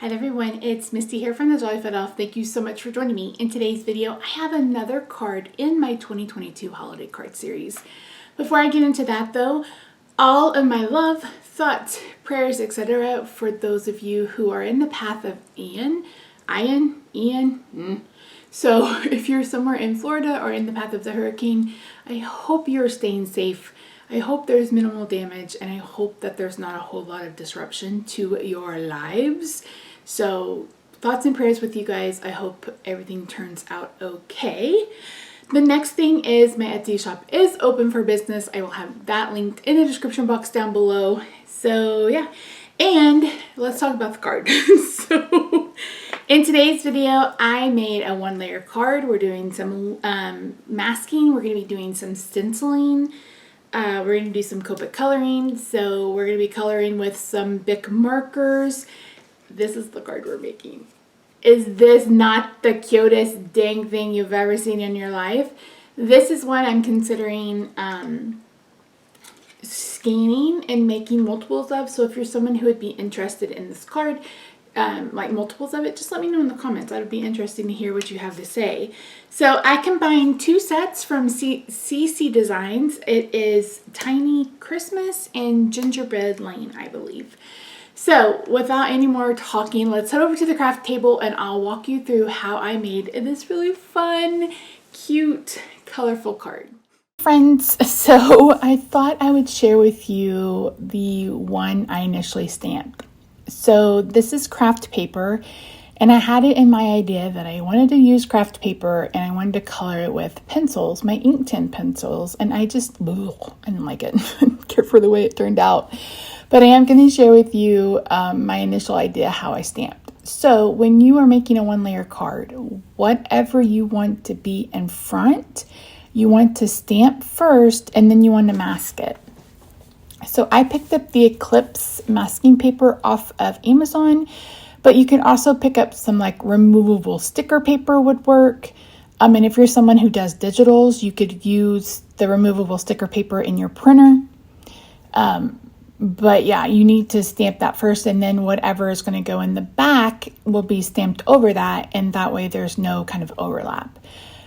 Hi everyone, it's Misty here from TheJollyFatElf. Thank you so much for joining me. In today's video, I have another card in my 2022 holiday card series. Before I get into that though, all of my love, thoughts, prayers, etc. for those of you who are in the path of Ian. So if you're somewhere in Florida or in the path of the hurricane, I hope you're staying safe. I hope there's minimal damage, and I hope that there's not a whole lot of disruption to your lives. So thoughts and prayers with you guys. I hope everything turns out okay. The next thing is my Etsy shop is open for business. I will have that linked in the description box down below. So yeah, and let's talk about the card. So in today's video, I made a 1-layer card. We're doing some masking. We're going to be doing some stenciling. We're going to do some Copic coloring. So we're going to be coloring with some Bic markers. This is the card we're making. Is this not the cutest dang thing you've ever seen in your life? This is one I'm considering scanning and making multiples of. So if you're someone who would be interested in this card, like multiples of it, just let me know in the comments. That would be interesting to hear what you have to say. So I combined 2 sets from CC Designs. It is Tiny Christmas and Gingerbread Lane, I believe. So without any more talking, let's head over to the craft table and I'll walk you through how I made this really fun, cute, colorful card. Friends, so I thought I would share with you the one I initially stamped. So this is craft paper, and I had it in my idea that I wanted to use craft paper and I wanted to color it with pencils, my Inkten pencils, and I didn't like it. I didn't care for the way it turned out. But I am going to share with you my initial idea how I stamped. So when you are making a 1-layer card, whatever you want to be in front, you want to stamp first and then you want to mask it. So I picked up the Eclipse masking paper off of Amazon, but you can also pick up some like removable sticker paper would work. And if you're someone who does digitals, you could use the removable sticker paper in your printer. But yeah, you need to stamp that first, and then whatever is going to go in the back will be stamped over that, and that way there's no kind of overlap.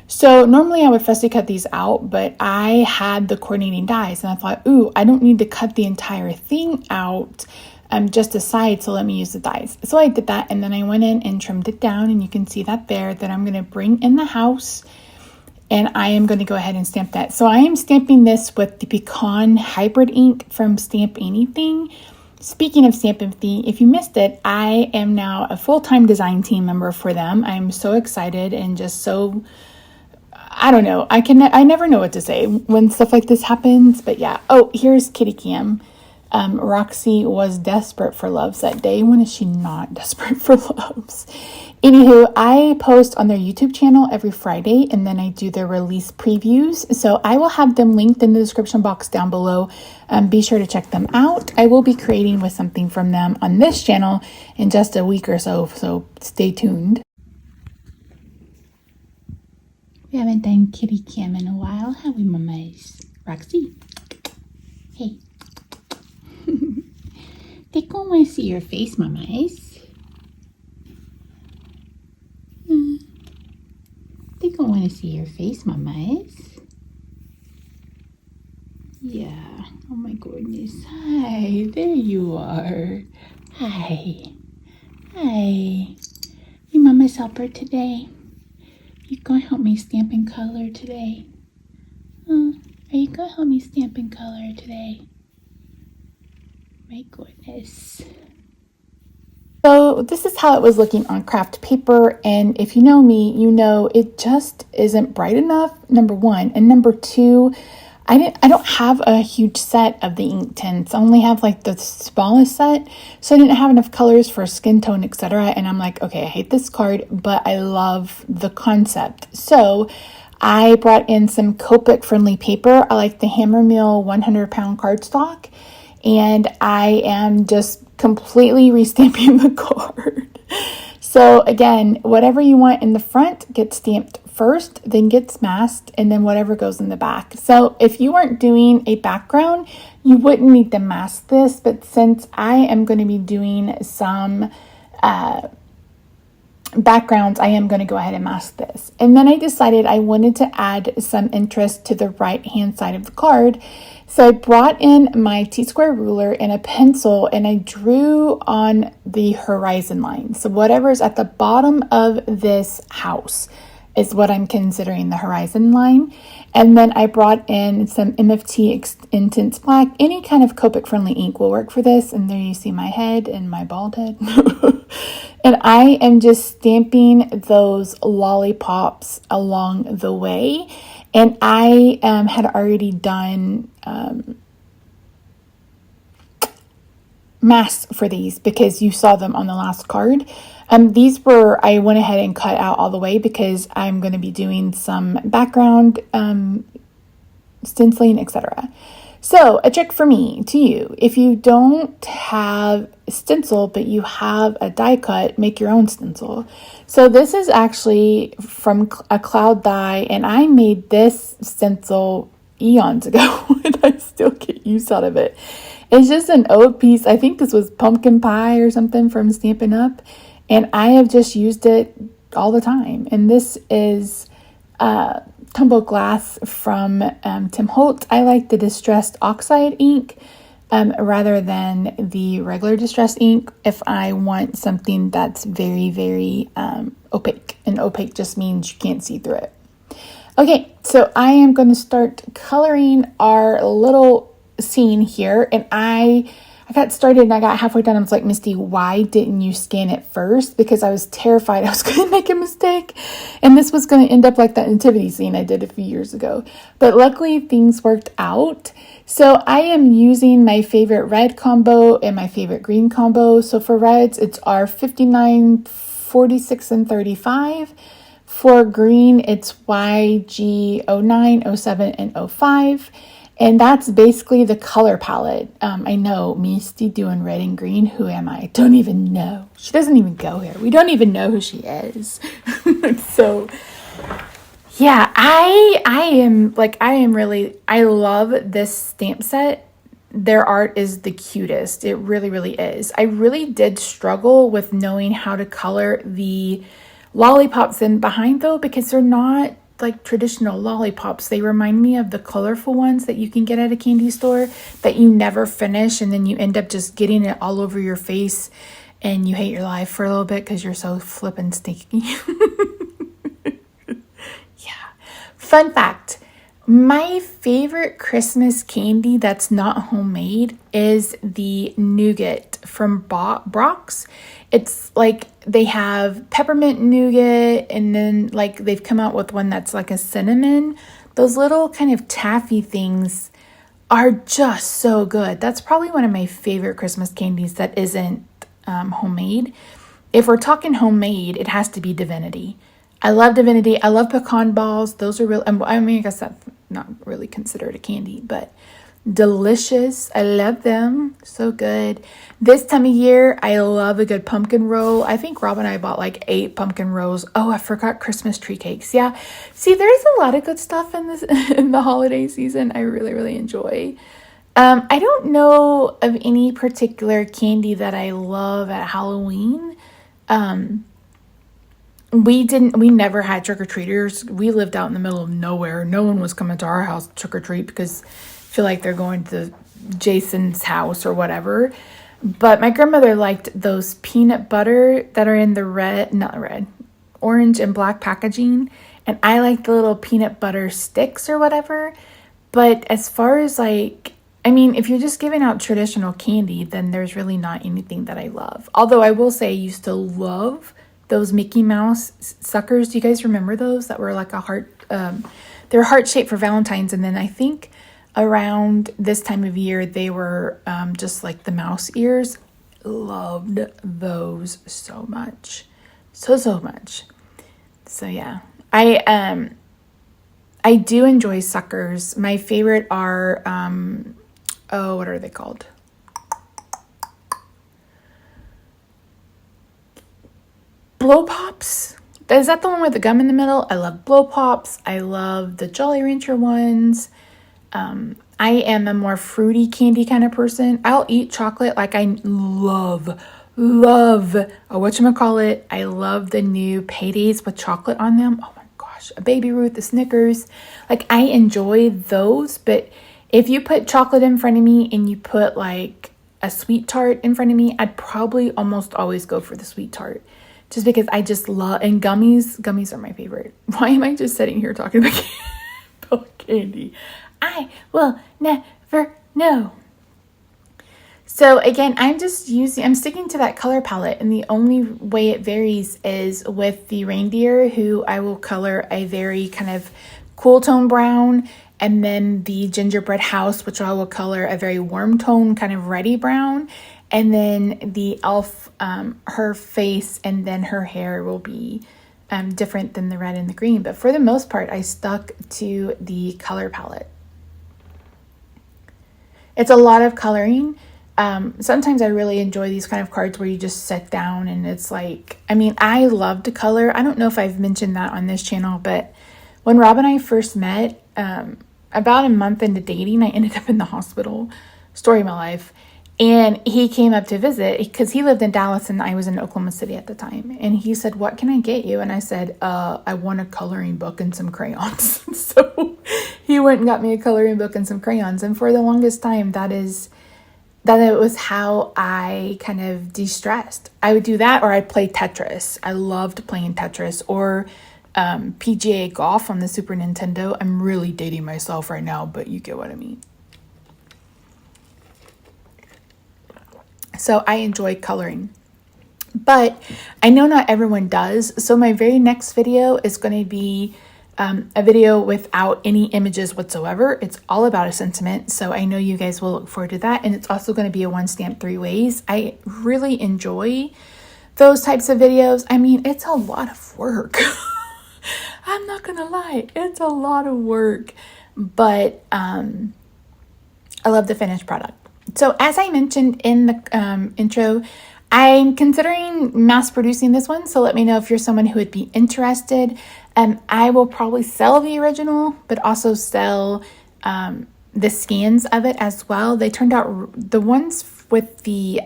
So normally I would fussy cut these out, but I had the coordinating dies and I thought, ooh, I don't need to cut the entire thing out, just a side, so let me use the dies. So I did that, and then I went in and trimmed it down, and you can see that there that I'm going to bring in the house, and I am going to go ahead and stamp that. So I am stamping this with the Pecan Hybrid ink from Stamp Anything. Speaking of Stamp Anything, if you missed it, I am now a full-time design team member for them. I'm so excited and just so... I don't know. I never know what to say when stuff like this happens, but yeah. Oh, here's Kitty Cam. Roxy was desperate for loves that day. When is she not desperate for loves? Anywho, I post on their YouTube channel every Friday, and then I do their release previews. So I will have them linked in the description box down below. Be sure to check them out. I will be creating with something from them on this channel in just a week or so stay tuned. We haven't done kitty cam in a while, have we, mamas? Roxy? Hey. They don't want to see your face, mamas. They don't want to see your face, mamas. Yeah. Oh my goodness. Hi. There you are. Hi. Hi. You mama's helper today? You gonna help me stamp and color today? Are you gonna help me stamp and color today? My goodness. So this is how it was looking on craft paper, and if you know me, you know it just isn't bright enough, number one, and number two, I don't have a huge set of the ink tints. I only have like the smallest set, so I didn't have enough colors for skin tone, etc. And I'm like, okay, I hate this card, but I love the concept. So I brought in some Copic friendly paper. I like the Hammermill 100-pound cardstock, and I am just completely restamping the card. So again, whatever you want in the front gets stamped first, then gets masked, and then whatever goes in the back. So if you weren't doing a background, you wouldn't need to mask this, but since I am going to be doing some backgrounds, I am going to go ahead and mask this. And then I decided I wanted to add some interest to the right hand side of the card. So I brought in my T-square ruler and a pencil, and I drew on the horizon line. So whatever's at the bottom of this house is what I'm considering the horizon line. And then I brought in some MFT Intense Black. Any kind of Copic friendly ink will work for this. And there you see my head and my bald head. And I am just stamping those lollipops along the way. And I had already done masks for these because you saw them on the last card. These were, I went ahead and cut out all the way because I'm going to be doing some background stenciling, etc. So a trick for me to you, if you don't have stencil but you have a die cut, make your own stencil. So this is actually from a cloud die, and I made this stencil eons ago and I still get use out of it. It's just an old piece. I think this was pumpkin pie or something from Stampin' Up, and I have just used it all the time. And this is tumbled glass from Tim Holtz. I like the distressed oxide ink rather than the regular distressed ink if I want something that's very, very opaque. And opaque just means you can't see through it. Okay, so I am going to start coloring our little scene here, and I got started and I got halfway done. I was like, Misty, why didn't you scan it first? Because I was terrified I was going to make a mistake and this was going to end up like that nativity scene I did a few years ago. But luckily things worked out. So I am using my favorite red combo and my favorite green combo. So for reds, it's our 59, 46, and 35. For green, it's YG 09, 07, and 05. And that's basically the color palette. I know, Misty doing red and green. Who am I? Don't even know. She doesn't even go here. We don't even know who she is. So, yeah, I love this stamp set. Their art is the cutest. It really, really is. I really did struggle with knowing how to color the lollipops in behind though, because they're not like traditional lollipops. They remind me of the colorful ones that you can get at a candy store that you never finish, and then you end up just getting it all over your face and you hate your life for a little bit because you're so flippin' stinky. Yeah. Fun fact, my favorite Christmas candy that's not homemade is the nougat from Brock's. It's like they have peppermint nougat, and then like they've come out with one that's like a cinnamon. Those little kind of taffy things are just so good. That's probably one of my favorite Christmas candies that isn't homemade. If we're talking homemade, it has to be Divinity. I love Divinity. I love pecan balls. Those are real. I mean, I guess that's not really considered a candy, but delicious. I love them. So good. This time of year, I love a good pumpkin roll. I think Rob and I bought like 8 pumpkin rolls. Oh, I forgot Christmas tree cakes. Yeah. See, there's a lot of good stuff in this in the holiday season. I really, really enjoy. I don't know of any particular candy that I love at Halloween. We never had trick-or-treaters. We lived out in the middle of nowhere. No one was coming to our house trick-or-treat because I feel like they're going to Jason's house or whatever. But my grandmother liked those peanut butter that are in the orange and black packaging. And I like the little peanut butter sticks or whatever. But as far as like, I mean, if you're just giving out traditional candy, then there's really not anything that I love. Although I will say I used to love those Mickey Mouse suckers. Do you guys remember those that were like a heart? They're heart shaped for Valentine's. And then I think around this time of year, they were just like the mouse ears. Loved those so much. So much. So yeah, I do enjoy suckers. My favorite are, what are they called? Blow Pops. Is that the one with the gum in the middle? I love Blow Pops. I love the Jolly Rancher ones. I am a more fruity candy kind of person. I'll eat chocolate. Like I love love, whatchamacallit, I love the new Paydays with chocolate on them. Oh my gosh, a Baby Ruth, a Snickers. Like, I enjoy those, but if you put chocolate in front of me and you put like a sweet tart in front of me, I'd probably almost always go for the sweet tart. Just because I just love, and gummies are my favorite. Why am I just sitting here talking about candy? I will never know. So again, I'm sticking to that color palette, and the only way it varies is with the reindeer, who I will color a very kind of cool tone brown, and then the gingerbread house, which I will color a very warm tone, kind of reddy brown, and then the elf, her face and then her hair will be different than the red and the green. But for the most part, I stuck to the color palette. It's a lot of coloring. Sometimes I really enjoy these kind of cards where you just sit down and it's like, I mean, I love to color. I don't know if I've mentioned that on this channel, but when Rob and I first met, about a month into dating, I ended up in the hospital. Story of my life. And he came up to visit because he lived in Dallas and I was in Oklahoma City at the time. And he said, "What can I get you?" And I said, "I want a coloring book and some crayons." So he went and got me a coloring book and some crayons. And for the longest time, that it was how I kind of de-stressed. I would do that, or I'd play Tetris. I loved playing Tetris, or PGA golf on the Super Nintendo. I'm really dating myself right now, but you get what I mean. So I enjoy coloring, but I know not everyone does. So my very next video is going to be a video without any images whatsoever. It's all about a sentiment. So I know you guys will look forward to that. And it's also going to be a one stamp 3 ways. I really enjoy those types of videos. I mean, it's a lot of work. I'm not going to lie. It's a lot of work, but I love the finished product. So as I mentioned in the intro, I'm considering mass producing this one. So let me know if you're someone who would be interested. I will probably sell the original, but also sell the scans of it as well. They turned out, the ones with the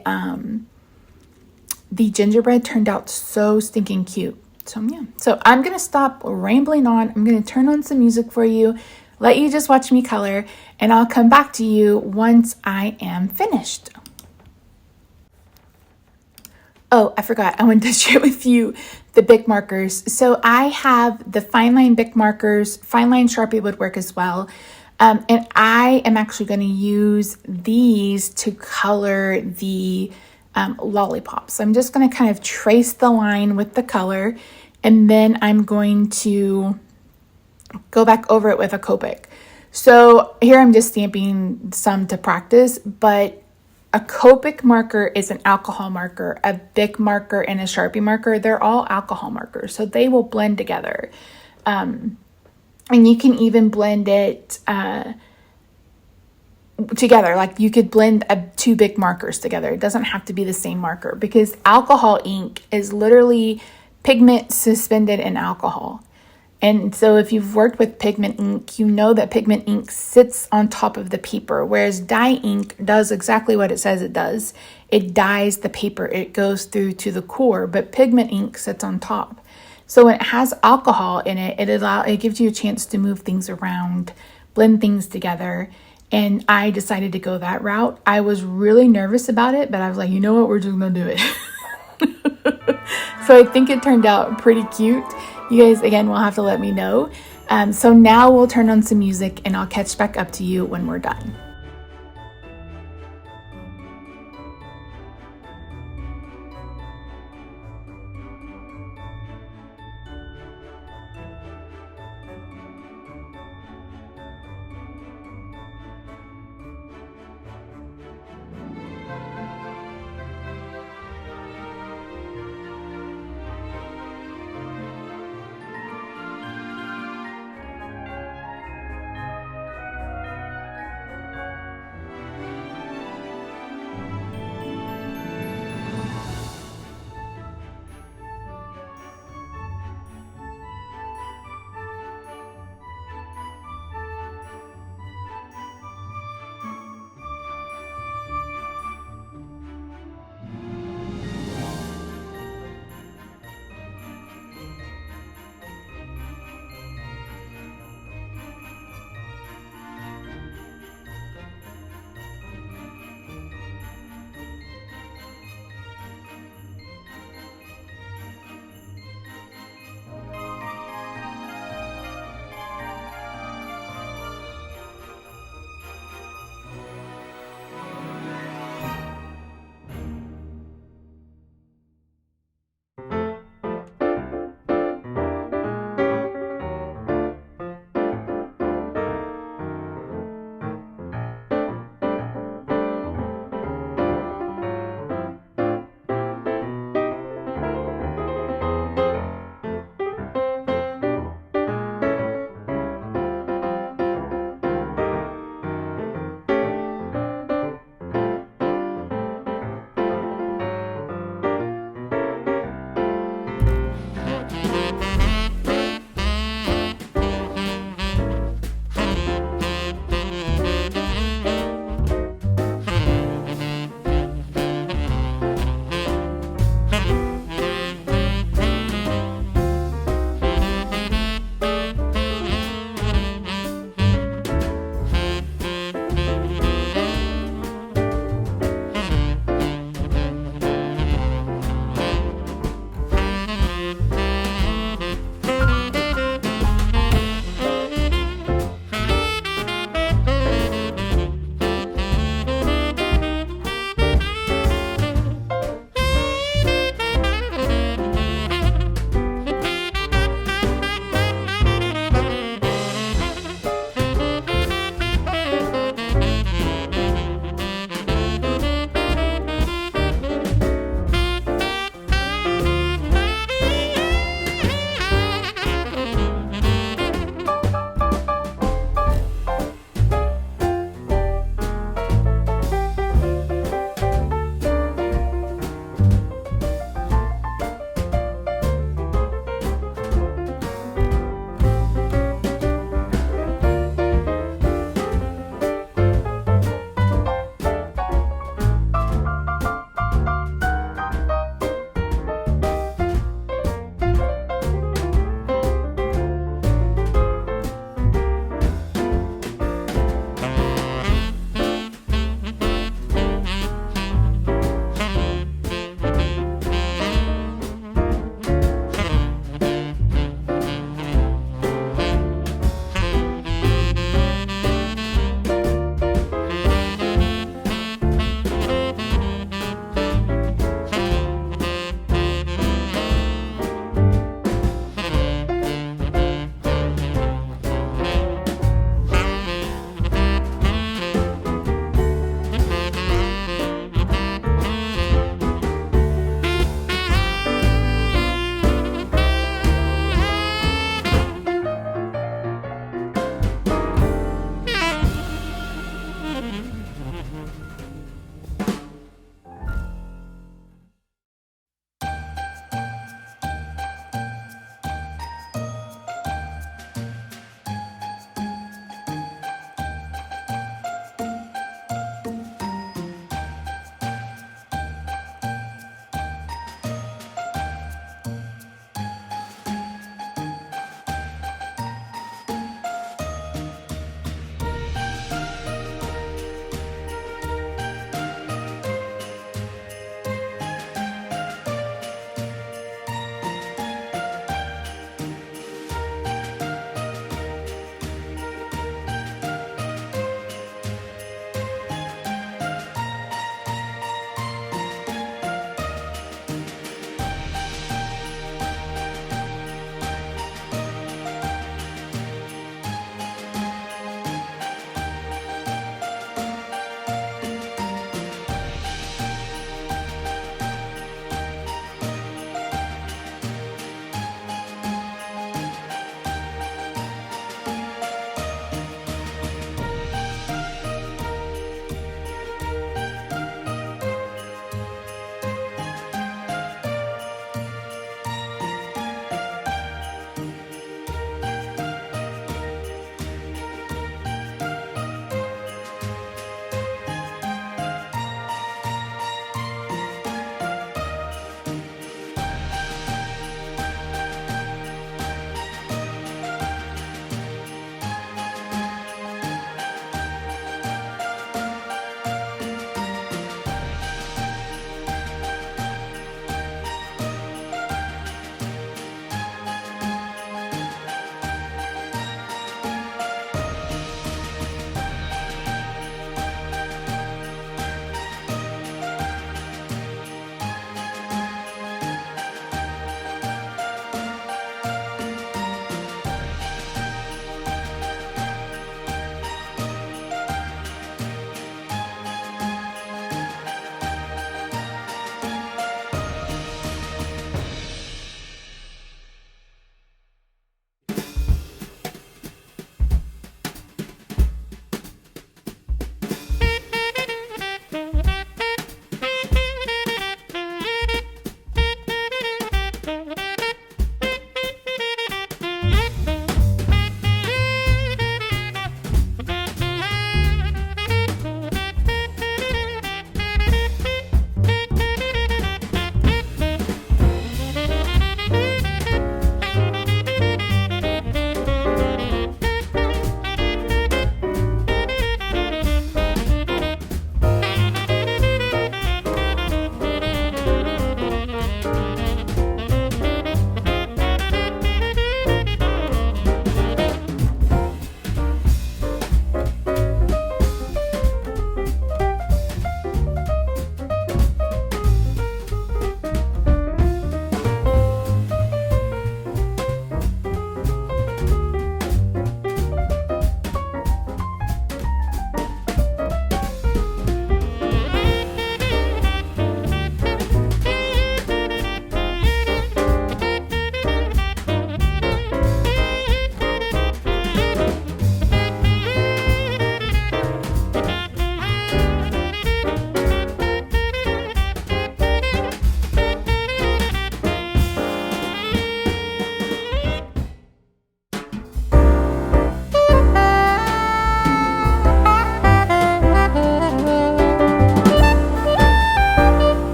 gingerbread turned out so stinking cute. So yeah, so I'm going to stop rambling on. I'm going to turn on some music for you, let you just watch me color, and I'll come back to you once I am finished. Oh, I forgot. I wanted to share with you the Bic markers. So I have the fine line Bic markers. Fine line Sharpie would work as well. And I am actually going to use these to color the lollipops. I'm just going to kind of trace the line with the color, and then I'm going to go back over it with a Copic. So here I'm just stamping some to practice, but a Copic marker is an alcohol marker. A Bic marker and a Sharpie marker, they're all alcohol markers, so they will blend together. And you can even blend it together. Like you could blend two Bic markers together. It doesn't have to be the same marker, because alcohol ink is literally pigment suspended in alcohol. And so if you've worked with pigment ink, you know that pigment ink sits on top of the paper, whereas dye ink does exactly what it says it does. It dyes the paper. It goes through to the core, but pigment ink sits on top. So when it has alcohol in it, it gives you a chance to move things around, blend things together. And I decided to go that route. I was really nervous about it, but I was like, you know what, we're just gonna do it. So I think it turned out pretty cute. You guys, again, will have to let me know. So now we'll turn on some music and I'll catch back up to you when we're done.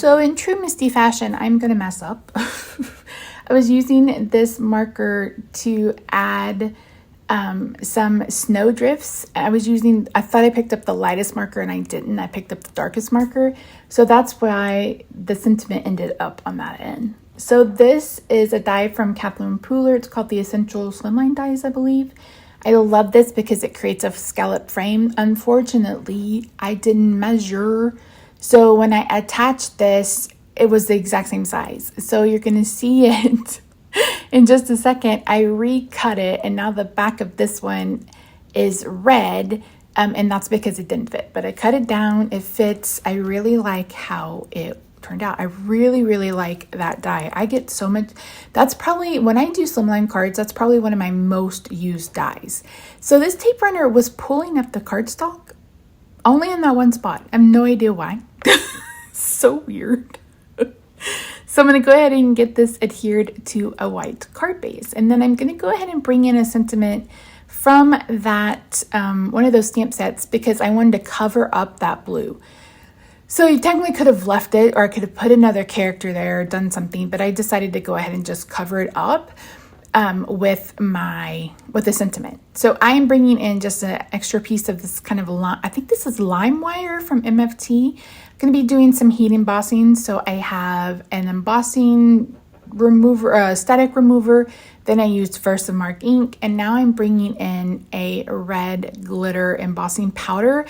So in true Misty fashion, I'm going to mess up. I was using this marker to add some snow drifts. I thought I picked up the lightest marker and I didn't. I picked up the darkest marker. So that's why the sentiment ended up on that end. So this is a die from Kathleen Pooler. It's called the Essential Slimline Dies, I believe. I love this because it creates a scallop frame. Unfortunately, I didn't measure. So when I attached this, it was the exact same size. So you're going to see it in just a second. I recut it and now the back of this one is red. And that's because it didn't fit. But I cut it down. It fits. I really like how it turned out. I really, really like that die. I get so much. That's probably, when I do slimline cards, that's probably one of my most used dies. So this tape runner was pulling up the cardstock only in that one spot. I have no idea why. So weird. So I'm going to go ahead and get this adhered to a white card base. And then I'm going to go ahead and bring in a sentiment from that, one of those stamp sets, because I wanted to cover up that blue. So you technically could have left it, or I could have put another character there or done something, but I decided to go ahead and just cover it up with the sentiment. So I am bringing in just an extra piece of this kind of I think this is lime wire from MFT. I'm going to be doing some heat embossing. So I have an embossing remover, static remover. Then I used Versamark ink, and now I'm bringing in a red glitter embossing powder.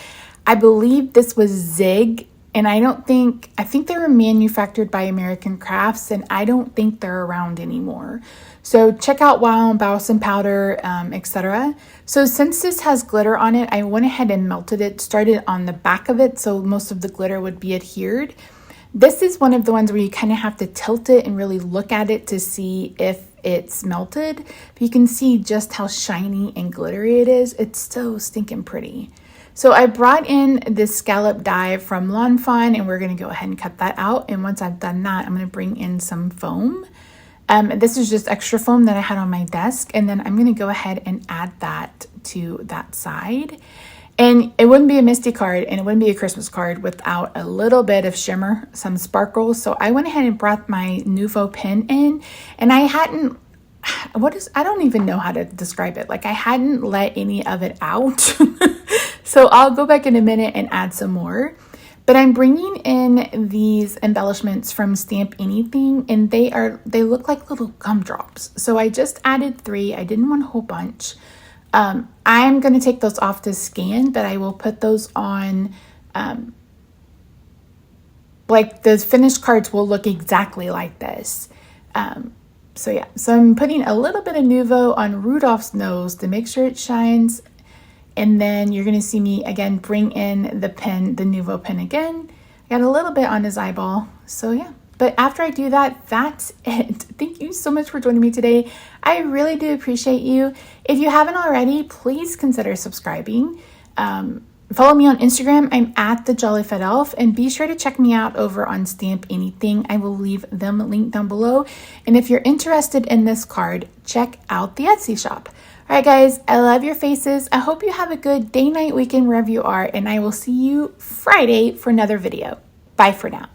I believe this was Zig. And I think they were manufactured by American Crafts, and I don't think they're around anymore. So check out Wow Embossing Powder, etc. So since this has glitter on it, I went ahead and melted it, started on the back of it, so most of the glitter would be adhered. This is one of the ones where you kind of have to tilt it and really look at it to see if it's melted. But you can see just how shiny and glittery it is. It's so stinking pretty. So I brought in this scallop die from Lawn Fawn, and we're going to go ahead and cut that out. And once I've done that, I'm going to bring in some foam. This is just extra foam that I had on my desk. And then I'm going to go ahead and add that to that side. And it wouldn't be a Misty card and it wouldn't be a Christmas card without a little bit of shimmer, some sparkles. So I went ahead and brought my Nouveau pen in, and I don't even know how to describe it. Like, I hadn't let any of it out. So I'll go back in a minute and add some more. But I'm bringing in these embellishments from Stamp Anything, and they look like little gumdrops. So I just added 3. I didn't want a whole bunch. I'm going to take those off to scan, but I will put those on, like the finished cards will look exactly like this. So I'm putting a little bit of Nouveau on Rudolph's nose to make sure it shines. And then you're going to see me again bring in the pen, the Nouveau pen again. I got a little bit on his eyeball. So yeah, but after I do that, that's it. Thank you so much for joining me today. I really do appreciate you. If you haven't already, please consider subscribing. Follow me on Instagram. I'm at TheJollyFatElf, and be sure to check me out over on Stamp Anything. I will leave them linked down below. And if you're interested in this card, check out the Etsy shop. All right, guys, I love your faces. I hope you have a good day, night, weekend, wherever you are, and I will see you Friday for another video. Bye for now.